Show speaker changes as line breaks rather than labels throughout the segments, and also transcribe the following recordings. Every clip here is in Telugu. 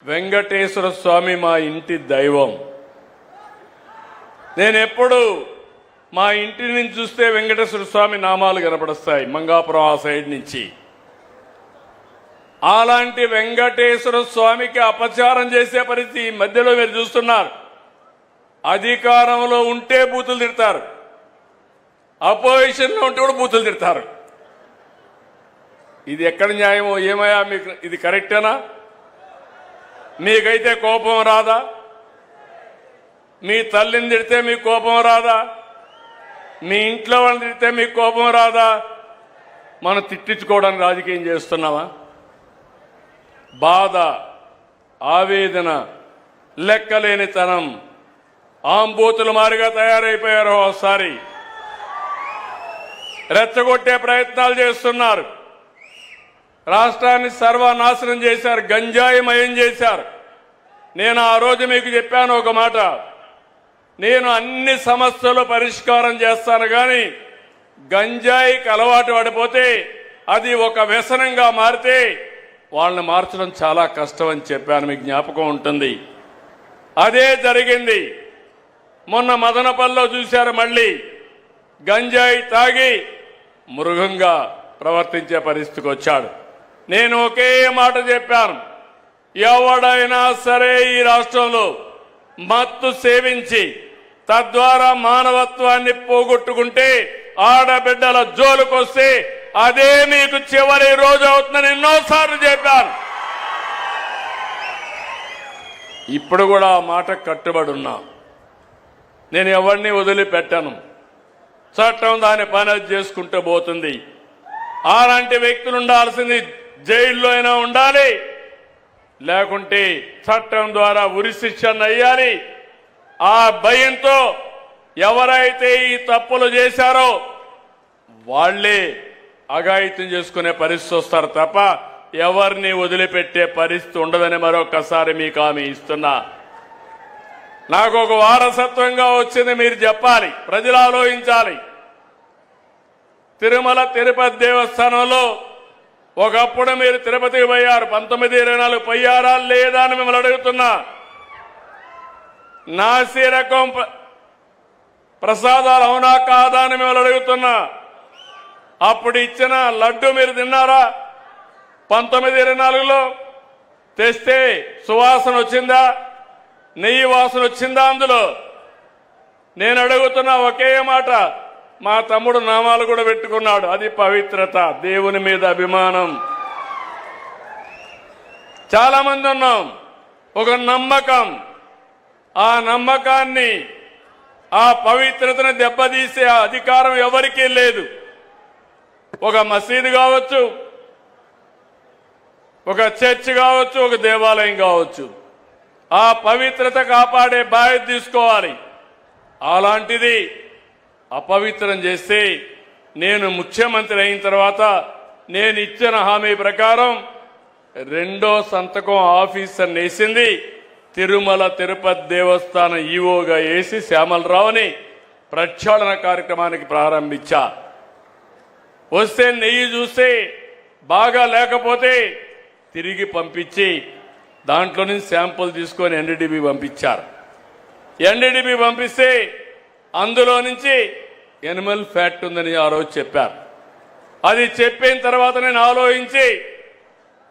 వెంకటేశ్వర స్వామి మా ఇంటి దైవం. నేను ఎప్పుడు మా ఇంటి నుంచి చూస్తే వెంకటేశ్వర స్వామి నామాలు కనపడస్తాయి మంగాపురం ఆ సైడ్ నుంచి. అలాంటి వెంకటేశ్వర స్వామికి అపచారం చేసే పరిస్థితి ఈ మధ్యలో మీరు చూస్తున్నారు. అధికారంలో ఉంటే బూతులు తిడతారు, అపోజిషన్లో ఉంటే కూడా బూతులు తిడతారు. ఇది ఎక్కడ న్యాయమో ఏమయ్యా? మీకు ఇది కరెక్టేనా? మీకైతే కోపం రాదా? మీ తల్లిని తిడితే మీకు కోపం రాదా? మీ ఇంట్లో వాళ్ళని తిడితే మీకు కోపం రాదా? మనం తిట్టించుకోవడానికి రాజకీయం చేస్తున్నామా? బాధ, ఆవేదన, లెక్కలేనితనం, ఆంబూతులు మారిగా తయారైపోయారు. ఒకసారి రెచ్చగొట్టే ప్రయత్నాలు చేస్తున్నారు. రాష్ట్రాన్ని సర్వనాశనం చేశారు, గంజాయిమయం చేశారు. నేను ఆ రోజు మీకు చెప్పాను ఒక మాట, నేను అన్ని సమస్యలు పరిష్కారం చేస్తాను, కానీ గంజాయికి అలవాటు పడిపోతే అది ఒక వ్యసనంగా మారితే వాళ్ళని మార్చడం చాలా కష్టం అని చెప్పాను. మీకు జ్ఞాపకం ఉంటుంది. అదే జరిగింది. మొన్న మదనపల్లిలో చూశారు, మళ్ళీ గంజాయి తాగి మృగంగా ప్రవర్తించే పరిస్థితికి వచ్చాడు. నేను ఒకే మాట చెప్పాను, ఎవడైనా సరే ఈ రాష్ట్రంలో మత్తు సేవించి తద్వారా మానవత్వాన్ని పోగొట్టుకుంటే, ఆడబిడ్డల జోలుకొస్తే అదే మీకు చివరి రోజు అవుతుందని ఎన్నోసార్లు చెప్పాను. ఇప్పుడు కూడా ఆ మాట కట్టుబడి ఉన్నా. నేను ఎవరిని వదిలిపెట్టాను. చట్టం దాని పని చేసుకుంటూ పోతుంది. అలాంటి వ్యక్తులు ఉండాల్సింది జైల్లో అయినా ఉండాలి, లేకుంటే చట్టం ద్వారా ఉరి శిక్షణ అయ్యాలి. ఆ భయంతో ఎవరైతే ఈ తప్పులు చేశారో వాళ్లే అఘాయిత్యం చేసుకునే పరిస్థితి వస్తారు తప్ప ఎవరిని వదిలిపెట్టే పరిస్థితి ఉండదని మరొకసారి మీకు హామీ ఇస్తున్నా. నాకు ఒక వారసత్వంగా వచ్చింది మీరు చెప్పాలి, ప్రజలు ఆలోచించాలి. తిరుమల తిరుపతి దేవస్థానంలో ఒకప్పుడు మీరు తిరుపతికి పోయారు, 1924 పోయారా లేదా అని మిమ్మల్ని అడుగుతున్నా. నాసి రకం ప్రసాదాలు అవునా కాదా అని మిమ్మల్ని అడుగుతున్నా. అప్పుడు ఇచ్చిన లడ్డు మీరు తిన్నారా? 1924లో తెస్తే సువాసన వచ్చిందా? నెయ్యి వాసన వచ్చిందా అందులో? నేను అడుగుతున్నా ఒకే మాట. మా తమ్ముడు నామాలు కూడా పెట్టుకున్నాడు, అది పవిత్రత, దేవుని మీద అభిమానం. చాలా మంది ఉన్నాం, ఒక నమ్మకం. ఆ నమ్మకాన్ని, ఆ పవిత్రతను దెబ్బతీసే అధికారం ఎవరికీ లేదు. ఒక మసీదు కావచ్చు, ఒక చర్చ్ కావచ్చు, ఒక దేవాలయం కావచ్చు, ఆ పవిత్రత కాపాడే బాధ్యత తీసుకోవాలి. అలాంటిది అపవిత్రం చేస్తే, నేను ముఖ్యమంత్రి అయిన తర్వాత నేను ఇచ్చిన హామీ ప్రకారం రెండో సంతకం ఆఫీసర్ వేసింది తిరుమల తిరుపతి దేవస్థానం ఈవోగా వేసి శ్యామలరావుని ప్రక్షాళన కార్యక్రమానికి ప్రారంభించా. వస్తే నెయ్యి చూస్తే బాగా లేకపోతే తిరిగి పంపించి దాంట్లో నుంచి శాంపుల్ తీసుకొని ఎన్డీడీబీ పంపించారు. ఎన్డీడీబీ పంపిస్తే అందులో నుంచి ఎనిమల్ ఫ్యాట్ ఉందని ఆ రోజు చెప్పారు. అది చెప్పిన తర్వాత నేను ఆలోచించి,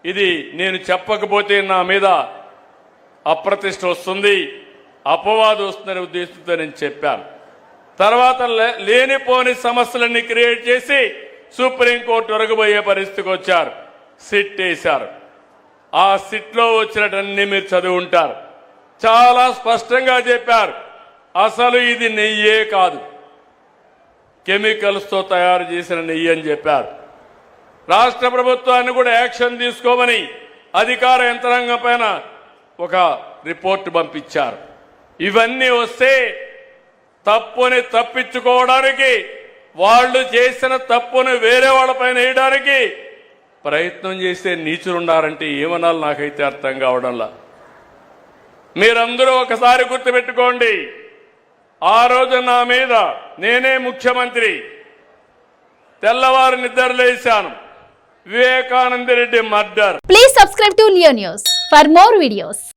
ఇది నేను చెప్పకపోతే నా మీద అప్రతిష్ట వస్తుంది, అపవాదం వస్తుందనే ఉద్దేశంతో నేను చెప్పాను. తర్వాత లేనిపోని సమస్యలన్నీ క్రియేట్ చేసి సుప్రీంకోర్టు వరకు పోయే పరిస్థితికి వచ్చారు. సిట్ వేశారు. ఆ సిట్లో వచ్చినటన్నీ మీరు చదివి ఉంటారు. చాలా స్పష్టంగా చెప్పారు, అసలు ఇది నెయ్యే కాదు, కెమికల్స్తో తయారు చేసిన నెయ్యి అని చెప్పారు. రాష్ట్ర ప్రభుత్వాన్ని కూడా యాక్షన్ తీసుకోమని అధికార యంత్రాంగం పైన ఒక రిపోర్టు పంపించారు. ఇవన్నీ వస్తే తప్పుని తప్పించుకోవడానికి, వాళ్ళు చేసిన తప్పును వేరే వాళ్ళపైన వేయడానికి ప్రయత్నం చేసే నీచులున్నారంటే ఏమనాలి నాకైతే అర్థం కావడంలా. మీరందరూ ఒకసారి గుర్తుపెట్టుకోండి, ఆ రోజు నా మీద నేనే ముఖ్యమంత్రి, తెల్లవారు నిద్రలేశాను, Vivekananda Reddy murder.
Please subscribe to Leo News. For more videos.